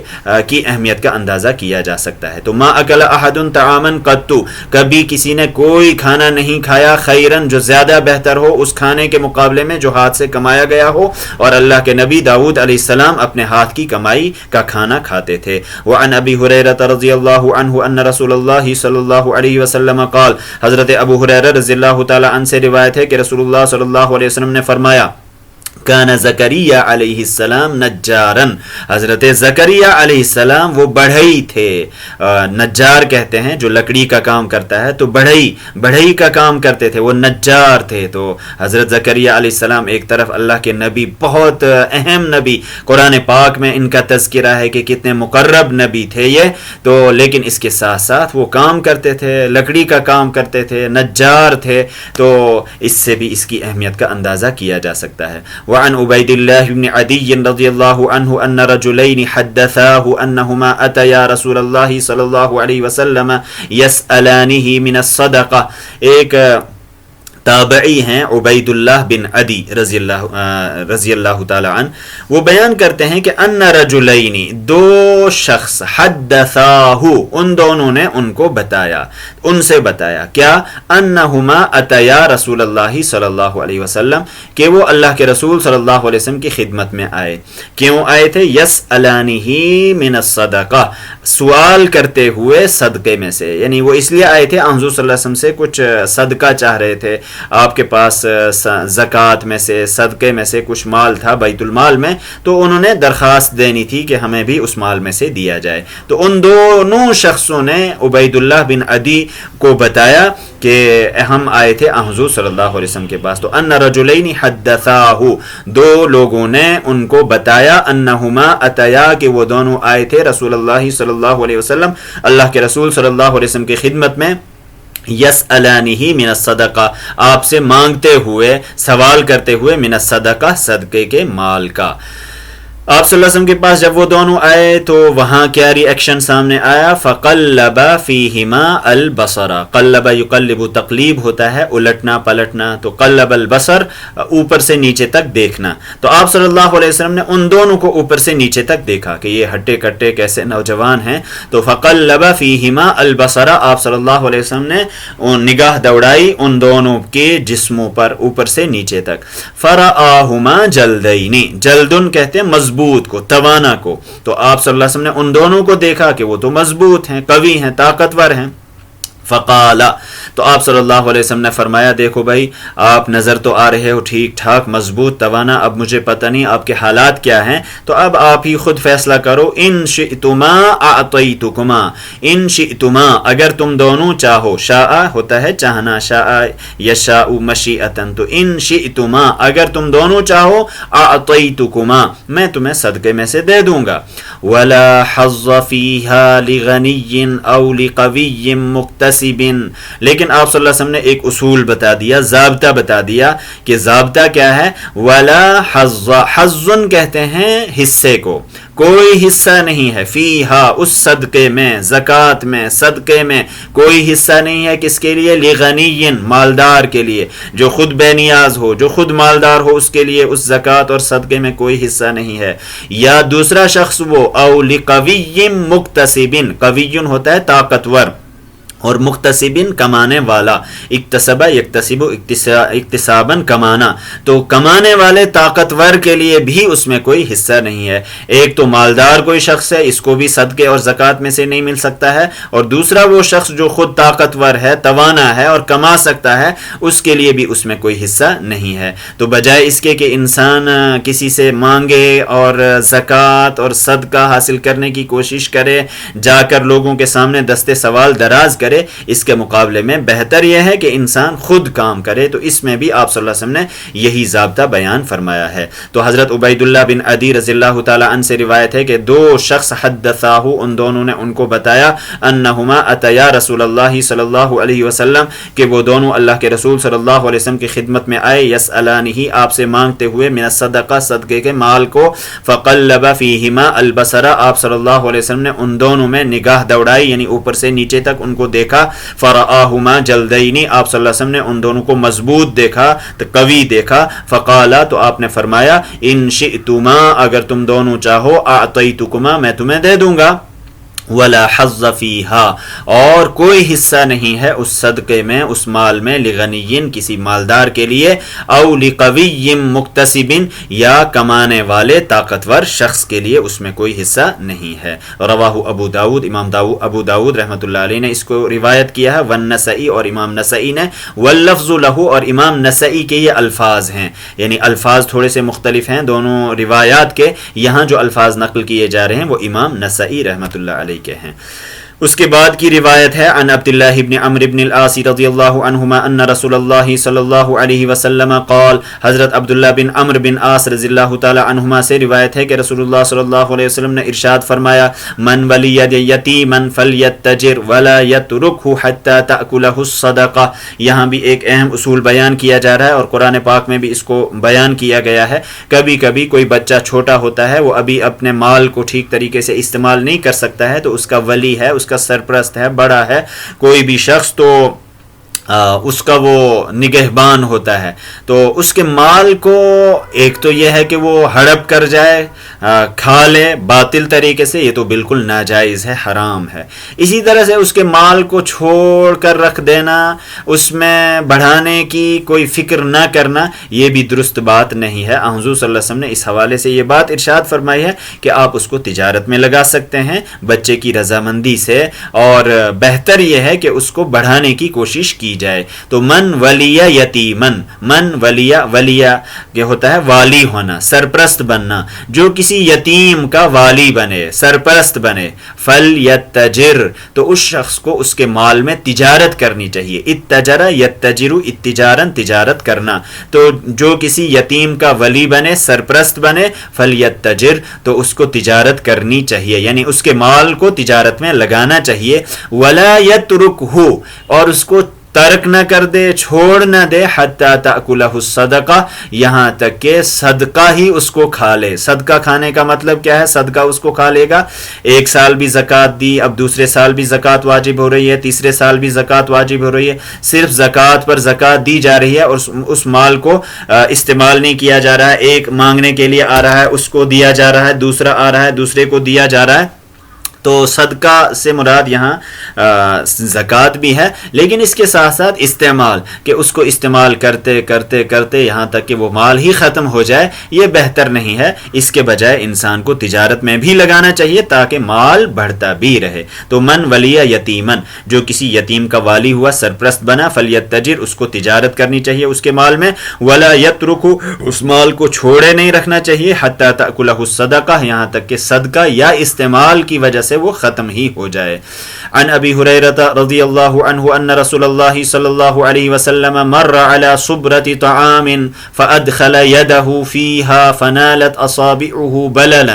کی اہمیت کا اندازہ کیا جا سکتا ہے. تو ما اکل احد طعاما قط، کبھی کسی نے کوئی کھانا نہیں کھایا، خیرن جو زیادہ بہتر ہو اس کھانے کے مقابلے میں جو ہاتھ سے کمایا گیا ہو. اور اللہ کے نبی داؤد علیہ السلام اپنے ہاتھ کی کمائی کا کھانا کھاتے تھے. وعن ابی ہریرہ رضی اللہ عنہ ان رسول اللہ صلی اللہ علیہ وسلم قال، حضرت ابو ہریرہ رضی اللہ تعالی عنہ سے روایت ہے کہ رسول اللہ صلی اللہ علیہ وسلم نے فرمایا، کان زکریا علیہ السلام نجارن، حضرت زکریا علیہ السلام وہ بڑھئی تھے، نجار کہتے ہیں جو لکڑی کا کام کرتا ہے، تو بڑھئی کا کام کرتے تھے، وہ نجار تھے۔ تو حضرت زکریا علیہ السلام ایک طرف اللہ کے نبی، بہت اہم نبی، قرآن پاک میں ان کا تذکرہ ہے کہ کتنے مقرب نبی تھے یہ، تو لیکن اس کے ساتھ ساتھ وہ کام کرتے تھے، لکڑی کا کام کرتے تھے، نجار تھے، تو اس سے بھی اس کی اہمیت کا اندازہ کیا جا سکتا ہے۔ وعن عبید اللہ بن عدی رضی اللہ عنہ ان رجلین حدثاہ انہما اتیا رسول اللہ صلی اللہ علیہ وسلم یسألانہ من الصدقہ، ایک تابعی ہیں عبید اللہ بن عدی رضی اللہ تعالی عنہ، وہ بیان کرتے ہیں کہ ان رجلین، دو شخص، حدثاہ، ان دونوں نے ان کو بتایا، ان سے بتایا کیا، انہما اتیا رسول اللہ صلی اللہ علیہ وسلم، کہ وہ اللہ کے رسول صلی اللہ علیہ وسلم کی خدمت میں آئے۔ کیوں آئے تھے؟ یسألانہ من الصدقہ، سوال کرتے ہوئے صدقے میں سے، یعنی وہ اس لیے آئے تھے، حضور صلی اللہ علیہ وسلم سے کچھ صدقہ چاہ رہے تھے، آپ کے پاس زکوٰۃ میں سے، صدقے میں سے کچھ مال تھا بیت المال میں، تو انہوں نے درخواست دینی تھی کہ ہمیں بھی اس مال میں سے دیا جائے۔ تو ان دونوں شخصوں نے عبید اللہ بن عدی کو بتایا کہ ہم آئے تھے حضور صلی اللہ علیہ وسلم کے پاس، تو ان رجلین حدثاہ، دو لوگوں نے ان کو بتایا، انہما اتیا، کہ وہ دونوں آئے تھے رسول اللہ صلی اللہ علیہ وسلم، اللہ کے رسول صلی اللہ علیہ وسلم کی خدمت میں، یسألانہ من الصدقہ، آپ سے مانگتے ہوئے، سوال کرتے ہوئے، من الصدقہ، صدقے کے مال کا۔ آپ صلی اللہ علیہ وسلم کے پاس جب وہ دونوں آئے تو وہاں کیا ری ایکشن سامنے آیا؟ فقلب فیہما البصر، قلب یقلب، تقلیب ہوتا ہے الٹنا پلٹنا، تو قلب البصر، اوپر سے نیچے تک دیکھنا، تو آپ صلی اللہ علیہ وسلم نے ان دونوں کو اوپر سے نیچے تک دیکھا کہ یہ ہٹے کٹے کیسے نوجوان ہیں، تو فقلب فیہما البصر، آپ صلی اللہ علیہ وسلم نے نگاہ دوڑائی ان دونوں کے جسموں پر اوپر سے نیچے تک، فرآہما جلدین، جلدن کہتے ہیں مضبوط کو، توانا کو، تو آپ صلی اللہ علیہ وسلم نے ان دونوں کو دیکھا کہ وہ تو مضبوط ہیں، قوی ہیں، طاقتور ہیں۔ فقال، تو آپ صلی اللہ علیہ وسلم نے فرمایا، دیکھو بھائی، آپ نظر تو آ رہے ہو ٹھیک ٹھاک، مضبوط، توانا، اب مجھے پتہ نہیں آپ کے حالات کیا ہیں، تو اب آپ ہی خود فیصلہ کرو، ان شئتما اعطیتکما، ان شئتما، اگر تم دونوں چاہو، شاء ہوتا ہے چاہنا، شاء یشاء مشیئتن، تو ان شئتما، اگر تم دونوں چاہو، اعطیتکما، میں تمہیں صدقے میں سے دے دوں گا، ولا حظ فیہا لغنی او لقوی مقتصب، لیکن آپ صلی اللہ علیہ وسلم نے ایک اصول بتا دیا، ضابطہ بتا دیا، کہ ضابطہ کیا ہے؟ ولا حظ، حظن کہتے ہیں حصے کو، کوئی حصہ نہیں ہے، فیہا، اس صدقے میں، زکوٰۃ میں، صدقے میں کوئی حصہ نہیں ہے، کس کے لیے؟ لغنی، مالدار کے لیے، جو خود بے نیاز ہو، جو خود مالدار ہو، اس کے لیے اس زکوٰۃ اور صدقے میں کوئی حصہ نہیں ہے، یا دوسرا شخص وہ، او لقوی مقتصب، قوی ہوتا ہے طاقتور، اور مقتصبن کمانے والا، اکتسب یکتسب اکتسابن کمانا، تو کمانے والے طاقتور کے لیے بھی اس میں کوئی حصہ نہیں ہے۔ ایک تو مالدار کوئی شخص ہے، اس کو بھی صدقے اور زکوٰۃ میں سے نہیں مل سکتا ہے، اور دوسرا وہ شخص جو خود طاقتور ہے، توانا ہے اور کما سکتا ہے، اس کے لیے بھی اس میں کوئی حصہ نہیں ہے۔ تو بجائے اس کے کہ انسان کسی سے مانگے اور زکوٰۃ اور صدقہ حاصل کرنے کی کوشش کرے، جا کر لوگوں کے سامنے دستے سوال دراز کرے، اس کے مقابلے میں بہتر یہ ہے کہ انسان خود کام کرے، تو اس میں بھی آپ صلی اللہ علیہ وسلم نے یہی ضابطہ بیان فرمایا ہے۔ تو حضرت عبید اللہ بن عدی رضی اللہ تعالی عنہ سے روایت ہے کہ دو شخص حدثاہ، ان دونوں نے ان کو بتایا، انہما اتیا رسول اللہ صلی اللہ علیہ وسلم، کہ وہ دونوں اللہ کے رسول صلی اللہ علیہ وسلم کی خدمت میں آئے، یسألانہ، آپ سے مانگتے ہوئے، من الصدقہ، صدقے کے مال کو، فقلب فیہما البصر، آپ صلی اللہ علیہ وسلم نے ان دونوں میں نگاہ دوڑائی، یعنی اوپر سے نیچے تک ان کو دیکھا، فرآہما جلدین، آپ صلی اللہ علیہ وسلم نے ان دونوں کو مضبوط دیکھا، تو قوی دیکھا، فقالا، تو آپ نے فرمایا، ان شئتما، اگر تم دونوں چاہو، اعطیتکما، میں تمہیں دے دوں گا، ولا حظ فیها، اور کوئی حصہ نہیں ہے اس صدقے میں، اس مال میں، لغنی کسی مالدار کے لیے، او لقوی مکتسب یا کمانے والے طاقتور شخص کے لیے اس میں کوئی حصہ نہیں ہے۔ رواہ ابو داود، امام ابو داود رحمۃ اللہ علیہ نے اس کو روایت کیا ہے، والنسائی اور امام نسائی نے، واللفظ لہ اور امام نسائی کے یہ الفاظ ہیں، یعنی الفاظ تھوڑے سے مختلف ہیں دونوں روایات کے، یہاں جو الفاظ نقل کیے جا رہے ہیں وہ امام نسائی رحمۃ اللہ علیہ کے ہیں۔ اس کے بعد کی روایت ہے عن عبداللہ بن عمرو بن العاص رضی اللہ عنہما ان رسول اللہ صلی اللہ علیہ وسلم قال، حضرت عبداللہ بن عمرو بن عاص رضی اللہ تعالی عنہما سے روایت ہے کہ رسول اللہ صلی اللہ علیہ وسلم نے ارشاد فرمایا، من ولی یتیما فلیتجر ولا یترکہ حتی تأکلہ الصدقہ۔ یہاں بھی ایک اہم اصول بیان کیا جا رہا ہے، اور قرآن پاک میں بھی اس کو بیان کیا گیا ہے۔ کبھی کبھی کوئی بچہ چھوٹا ہوتا ہے، وہ ابھی اپنے مال کو ٹھیک طریقے سے استعمال نہیں کر سکتا ہے، تو اس کا ولی ہے، اس کا سرپرست ہے، بڑا ہے کوئی بھی شخص، تو اس کا وہ نگہبان ہوتا ہے، تو اس کے مال کو ایک تو یہ ہے کہ وہ ہڑپ کر جائے، کھا لے باطل طریقے سے، یہ تو بالکل ناجائز ہے، حرام ہے۔ اسی طرح سے اس کے مال کو چھوڑ کر رکھ دینا، اس میں بڑھانے کی کوئی فکر نہ کرنا، یہ بھی درست بات نہیں ہے۔ حضور صلی اللہ علیہ وسلم نے اس حوالے سے یہ بات ارشاد فرمائی ہے کہ آپ اس کو تجارت میں لگا سکتے ہیں بچے کی رضامندی سے، اور بہتر یہ ہے کہ اس کو بڑھانے کی کوشش کی جائے۔ تو من ولی یتیمن، من ولی یہ ہوتا ہے والی ہونا، سرپرست بننا، جو کسی یتیم کا والی بنے، سرپرست بنے، فلیتجر، تو اس شخص کو اس کے مال میں تجارت کرنی چاہیے۔ اتجر یتجر اتجارن، تجارت کرنا، تو جو کسی یتیم کا ولی بنے، سرپرست بنے، فلیتجر، تو اس کو تجارت کرنی چاہیے، یعنی اس کے مال کو تجارت میں لگانا چاہیے۔ ولا یترکہ، اور اس کو ترک نہ کر دے، چھوڑ نہ دے، حتی تأکلہ الصدقہ، یہاں تک کہ صدقہ ہی اس کو کھا لے۔ صدقہ کھانے کا مطلب کیا ہے؟ صدقہ اس کو کھا لے گا، ایک سال بھی زکوٰۃ دی، اب دوسرے سال بھی زکوٰۃ واجب ہو رہی ہے، تیسرے سال بھی زکوٰۃ واجب ہو رہی ہے، صرف زکوٰۃ پر زکوٰۃ دی جا رہی ہے، اور اس مال کو استعمال نہیں کیا جا رہا ہے، ایک مانگنے کے لیے آ رہا ہے اس کو دیا جا رہا ہے، دوسرا آ رہا ہے دوسرے کو دیا جا رہا ہے۔ تو صدقہ سے مراد یہاں زکوٰۃ بھی ہے، لیکن اس کے ساتھ ساتھ استعمال، کہ اس کو استعمال کرتے کرتے کرتے یہاں تک کہ وہ مال ہی ختم ہو جائے، یہ بہتر نہیں ہے۔ اس کے بجائے انسان کو تجارت میں بھی لگانا چاہیے تاکہ مال بڑھتا بھی رہے۔ تو من ولی یتیمن، جو کسی یتیم کا والی ہوا، سرپرست بنا، فلیتجر، اس کو تجارت کرنی چاہیے اس کے مال میں، ولا یترک، اس مال کو چھوڑے نہیں رکھنا چاہیے، حتی تأکلہ الصدقہ، یہاں تک کہ صدقہ یا استعمال کی وجہ سے وہ ختم ہی ہو جائے۔ عن ابی ہریرہ رضی اللہ عنہ ان رسول اللہ صلی اللہ علیہ وسلم مر علی صبرۃ طعام فادخل یدہ فیہا فنالت اصابعہ بللا۔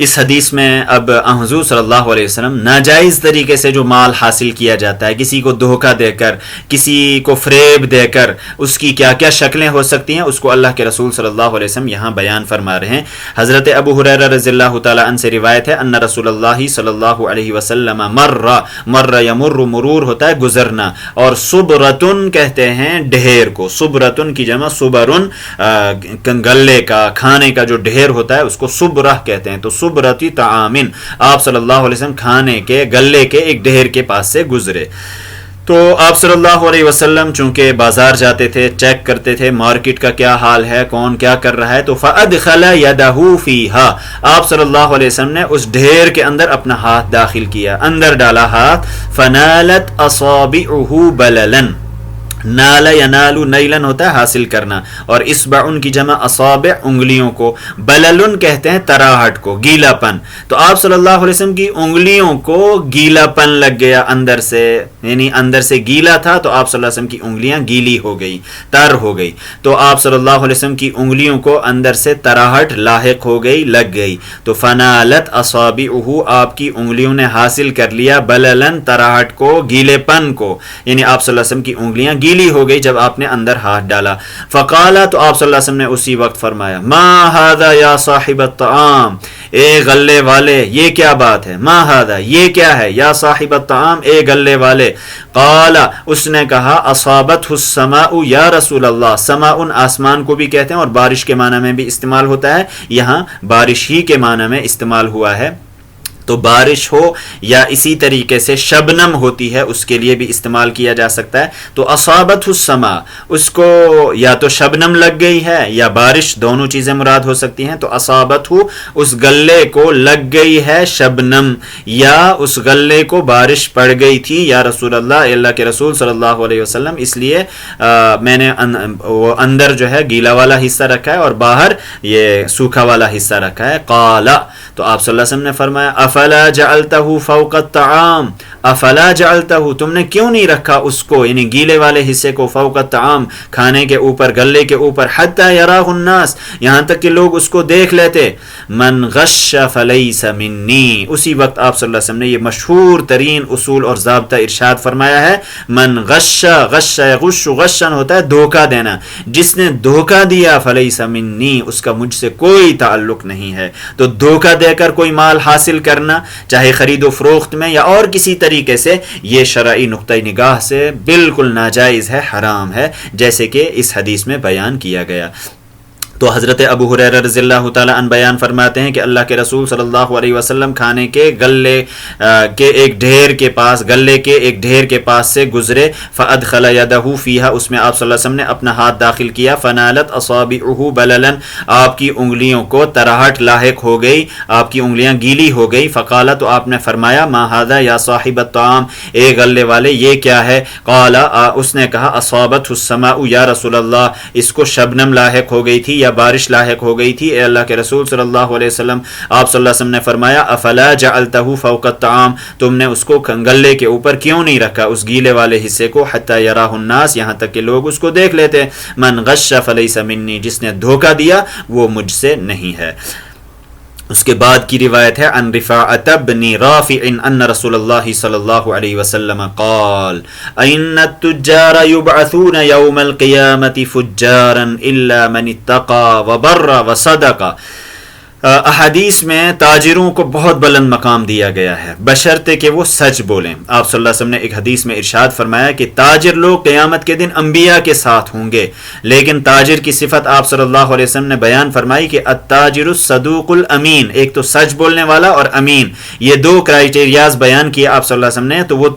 اس حدیث میں اب حضور صلی اللہ علیہ وسلم ناجائز طریقے سے جو مال حاصل کیا جاتا ہے، کسی کو دھوکہ دے کر، کسی کو فریب دے کر، اس کی کیا کیا شکلیں ہو سکتی ہیں، اس کو اللہ کے رسول صلی اللہ علیہ وسلم یہاں بیان فرما رہے ہیں۔ حضرت ابو ہریرہ رضی اللہ تعالیٰ عنہ سے روایت ہے ان رسول اللہ صلی اللہ علیہ وسلم مر یمر، مرور ہوتا ہے گزرنا، اور صبرتن کہتے ہیں ڈھیر کو، صبرتن کی جمع صبرن، گلے کا کھانے کا جو ڈھیر ہوتا ہے اس کو صبرہ کہتے ہیں۔ تو صبرتی طعامن، آپ صلی اللہ علیہ وسلم کھانے کے گلے کے ایک ڈھیر کے پاس سے گزرے، تو آپ صلی اللہ علیہ وسلم چونکہ بازار جاتے تھے، چیک کرتے تھے مارکیٹ کا کیا حال ہے، کون کیا کر رہا ہے، تو فَأَدْخَلَ يَدَهُ فِيهَا، آپ صلی اللہ علیہ وسلم نے اس ڈھیر کے اندر اپنا ہاتھ داخل کیا، اندر ڈالا ہاتھ، فَنَالَتْ أَصَابِعُهُ بَلَلًا، نال ینالو نیلن ہوتا ہے حاصل کرنا، اور اصبع کی جمع اصابع، انگلیوں کو، بللن کہتے ہیں تراہٹ کو، گیلا پن، تو آپ صلی اللہ علیہ وسلم کی انگلیوں کو گیلا پن لگ گیا اندر سے، یعنی اندر سے گیلا تھا تو آپ صلی اللہ علیہ وسلم کی انگلیاں گیلی ہو گئی، تر ہو گئی، تو آپ صلی اللہ علیہ وسلم کی انگلیوں کو اندر سے تراہٹ لاحق ہو گئی، لگ گئی، تو فنالت اصابعہ، آپ کی انگلیوں نے حاصل کر لیا، بللن تراہٹ کو، گیلے پن کو، یعنی آپ صلی اللہ علیہ وسلم کی انگلیاں گیلی ہو گئی جب آپ نے اندر ہاتھ ڈالا۔ فقالا، تو آپ صلی اللہ علیہ وسلم نے اسی وقت فرمایا، ما ھذا یا صاحب الطعام، اے غلے والے یہ کیا بات ہے، ما ھذا یہ کیا ہے، یا صاحب الطعام اے غلے والے، قال اس نے کہا، اصابتہ السماء یا رسول اللہ، سماء آسمان کو بھی کہتے ہیں اور بارش کے معنی میں بھی استعمال ہوتا ہے، یہاں بارش ہی کے معنی میں استعمال ہوا ہے، تو بارش ہو یا اسی طریقے سے شبنم ہوتی ہے اس کے لیے بھی استعمال کیا جا سکتا ہے. تو اصابت السما، اس کو یا تو شبنم لگ گئی ہے یا بارش، دونوں چیزیں مراد ہو سکتی ہیں. تو اصابت ہو، اس غلے کو لگ گئی ہے شبنم، یا اس غلے کو بارش پڑ گئی تھی یا رسول اللہ، اللہ کے رسول صلی اللہ علیہ وسلم، اس لیے میں نے وہ اندر جو ہے گیلا والا حصہ رکھا ہے اور باہر یہ سوکھا والا حصہ رکھا ہے. قال، تو آپ صلی اللہ علیہ وسلم نے فرمایا افلا جعلته فوق الطعام، افلا جعلته، تم نے کیوں نہیں رکھا اس کو، یعنی گیلے والے حصے کو، فوق الطعام، کھانے کے اوپر، گلے کے اوپر، حتی یراہ الناس، یہاں تک کہ لوگ اس کو دیکھ لیتے. من غش فلیس منی، اسی وقت آپ صلی اللہ علیہ وسلم نے یہ مشہور ترین اصول اور ضابطہ ارشاد فرمایا ہے. من غش، غش یغش، غشن ہوتا ہے دھوکہ دینا، جس نے دھوکہ دیا فلیس منی، اس کا مجھ سے کوئی تعلق نہیں ہے. تو دھوکہ دے کر کوئی مال حاصل کرنا، چاہے خرید و فروخت میں یا اور کسی طریقے سے، یہ شرعی نقطہ نگاہ سے بالکل ناجائز ہے، حرام ہے، جیسے کہ اس حدیث میں بیان کیا گیا. تو حضرت ابو ہریرہ رضی اللہ تعالیٰ عنہ بیان فرماتے ہیں کہ اللہ کے رسول صلی اللہ علیہ وسلم کھانے کے گلے کے ایک ڈھیر کے پاس، گلے کے ایک ڈھیر کے پاس سے گزرے. فادخل یدہ فیہا، اس میں آپ صلی اللہ علیہ وسلم نے اپنا ہاتھ داخل کیا. فنالت اصابعہ بللا، آپ کی انگلیوں کو تراہٹ لاحق ہو گئی، آپ کی انگلیاں گیلی ہو گئی. فقال، تو آپ نے فرمایا ما ھذا یا صاحب الطعام، اے گلے والے یہ کیا ہے؟ قال، اس نے کہا اصابتہ السماء یا رسول اللہ، اس کو شبنم لاحق ہو گئی تھی یا بارش لاحق ہو گئی تھی اے اللہ کے رسول صلی اللہ علیہ وسلم. آپ صلی اللہ علیہ وسلم نے فرمایا افلا جعلتہ فوق الطعام، تم نے اس کو گلے کے اوپر کیوں نہیں رکھا، اس گیلے والے حصے کو، حتی یراہ الناس، یہاں تک کہ لوگ اس کو دیکھ لیتے. من غش فلیس منی، جس نے دھوکہ دیا وہ مجھ سے نہیں ہے. اس کے بعد کی روایت ہے عن رفاعۃ بن رافع ان رسول اللہ صلی اللہ علیہ وسلم قال ان التجار يبعثون يوم القيامة فجارا الا من اتقى وبر وصدق. احادیث میں تاجروں کو بہت بلند مقام دیا گیا ہے بشرطے کہ وہ سچ بولیں. آپ صلی اللہ علیہ وسلم نے ایک حدیث میں ارشاد فرمایا کہ تاجر لوگ قیامت کے دن انبیاء کے ساتھ ہوں گے، لیکن تاجر کی صفت آپ صلی اللہ علیہ وسلم نے بیان فرمائی کہ التاجر الصدوق الامین، ایک تو سچ بولنے والا اور امین، یہ دو کرائٹیریاز بیان کیے آپ صلی اللہ علیہ وسلم نے، تو وہ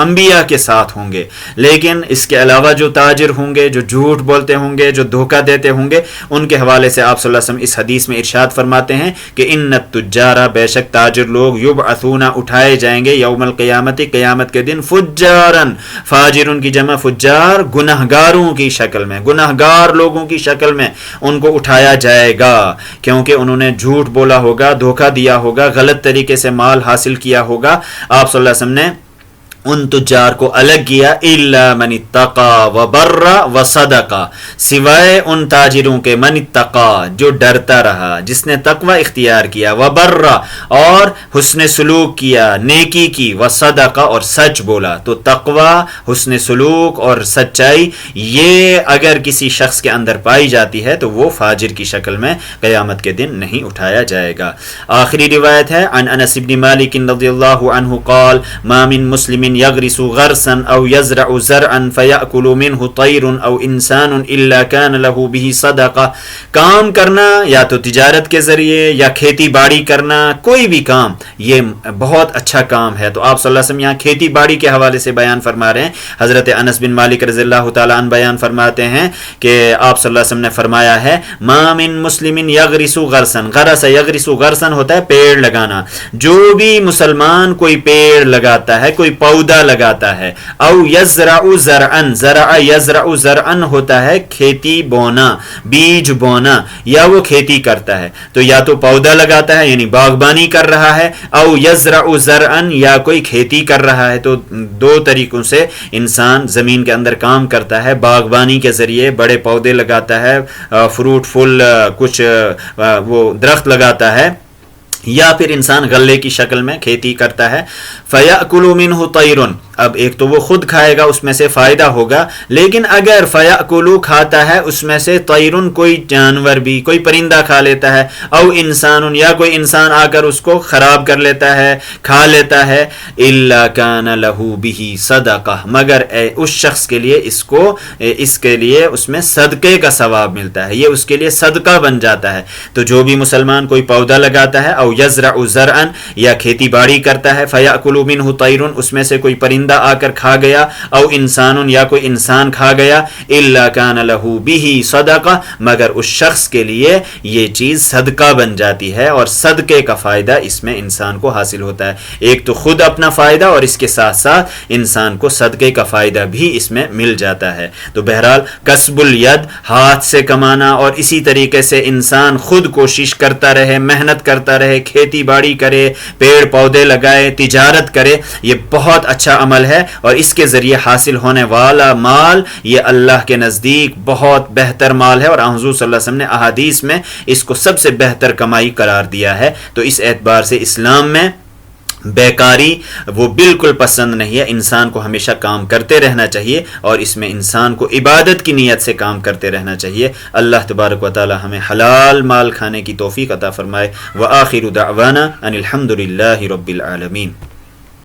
انبیاء کے ساتھ ہوں گے. لیکن اس کے علاوہ جو تاجر ہوں گے، جو جھوٹ بولتے ہوں گے، جو دھوکہ دیتے ہوں گے، ان کے حوالے سے آپ صلی اللہ علیہ وسلم اس حدیث میں ارشاد فرماتے ہیں کہ ان التجارہ، بے شک تاجر لوگ، یبعثون، اٹھائے جائیں گے، یوم القیامت، قیامت کے دن، فجارن، فاجرن کی جمع فجار، گنہگاروں کی شکل میں، گنہگار لوگوں کی شکل میں ان کو اٹھایا جائے گا، کیونکہ انہوں نے جھوٹ بولا ہوگا، دھوکہ دیا ہوگا، غلط طریقے سے مال حاصل کیا ہوگا. آپ صلی اللہ علیہ وسلم نے ان تجار کو الگ کیا، الا من اتقى وبر وصدق، سوائے ان تاجروں کے، من اتقى، جو ڈرتا رہا، جس نے تقوی اختیار کیا، وبر، اور حسن سلوک کیا، نیکی کی، وصدق، اور سچ بولا. تو تقوی، حسن سلوک اور سچائی یہ اگر کسی شخص کے اندر پائی جاتی ہے تو وہ فاجر کی شکل میں قیامت کے دن نہیں اٹھایا جائے گا. آخری روایت ہے عن انس بن مالک رضی اللہ عنہ قال ما من مسلم يغرس غرسا او يزرع زرعا فيأكل منه طير او انسان الا كان له به صدقه. کام کرنا یا تو تجارت کے ذریعے یا کھیتی باڑی کرنا، کوئی بھی کام، یہ بہت اچھا کام ہے. تو آپ صلی اللہ علیہ وسلم یہاں کھیتی باڑی کے حوالے سے بیان فرما رہے ہیں. حضرت انس بن مالک رضی اللہ تعالیٰ عنہ بیان فرماتے ہیں کہ آپ صلی اللہ علیہ وسلم نے فرمایا ہے ما من مسلم یغرس غرسا، غرس یغرس غرسا ہوتا ہے پیڑ لگانا، جو بھی مسلمان کوئی پیڑ لگاتا ہے، کوئی پودا لگاتا ہے، او یزرع زرعا، زرع یزرع زرعا ہوتا ہے کھیتی بونا، بیج بونا، یا وہ کھیتی کرتا ہے، تو یا تو پودا لگاتا ہے یعنی باغبانی کر رہا ہے، او یزرع زرعا، یا کوئی کھیتی کر رہا ہے. تو دو طریقوں سے انسان زمین کے اندر کام کرتا ہے، باغبانی کے ذریعے بڑے پودے لگاتا ہے، فروٹ فل کچھ وہ درخت لگاتا ہے، یا پھر انسان غلے کی شکل میں کھیتی کرتا ہے. فَيَأْكُلُ مِنْهُ طَيْرٌ، اب ایک تو وہ خود کھائے گا، اس میں سے فائدہ ہوگا، لیکن اگر فیاکلو کھاتا ہے اس میں سے طیرن کوئی جانور بھی، کوئی پرندہ کھا لیتا ہے، او انسان یا کوئی انسان آ کر اس کو خراب کر لیتا ہے، کھا لیتا ہے، الا کان لہ بہ صدقہ، مگر اس شخص کے لیے اس کے لیے اس میں صدقے کا ثواب ملتا ہے، یہ اس کے لیے صدقہ بن جاتا ہے۔ تو جو بھی مسلمان کوئی پودا لگاتا ہے، او یزرع زرعا، یا کھیتی باڑی کرتا ہے، فیاکل منہ طیرن، اس میں سے کوئی پرندہ آ کر کھا گیا، او انسان یا کوئی انسان کھا گیا، الا کان لہ بہ صدقہ، مگر اس شخص کے لیے یہ چیز صدقہ بن جاتی ہے، اور صدقے کا فائدہ اس میں انسان کو حاصل ہوتا ہے۔ ایک تو خود اپنا فائدہ، اور اس کے ساتھ ساتھ انسان کو صدقے کا فائدہ بھی اس میں مل جاتا ہے۔ تو بہرحال کسب الید، ہاتھ سے کمانا، اور اسی طریقے سے انسان خود کوشش کرتا رہے، محنت کرتا رہے، کھیتی باڑی کرے، پیڑ پودے لگائے، تجارت کرے، یہ بہت اچھا عمل ہے، اور اس کے ذریعے حاصل ہونے والا مال یہ اللہ کے نزدیک بہت بہتر مال ہے، اور حضور صلی اللہ علیہ وسلم نے احادیث میں اس کو سب سے بہتر کمائی قرار دیا ہے۔ تو اس اعتبار سے اسلام میں بیکاری وہ بالکل پسند نہیں ہے، انسان کو ہمیشہ کام کرتے رہنا چاہیے، اور اس میں انسان کو عبادت کی نیت سے کام کرتے رہنا چاہیے۔ اللہ تبارک و تعالی ہمیں حلال مال کھانے کی توفیق عطا فرمائے۔ وآخر دعوانا ان الحمد للہ رب العالمین۔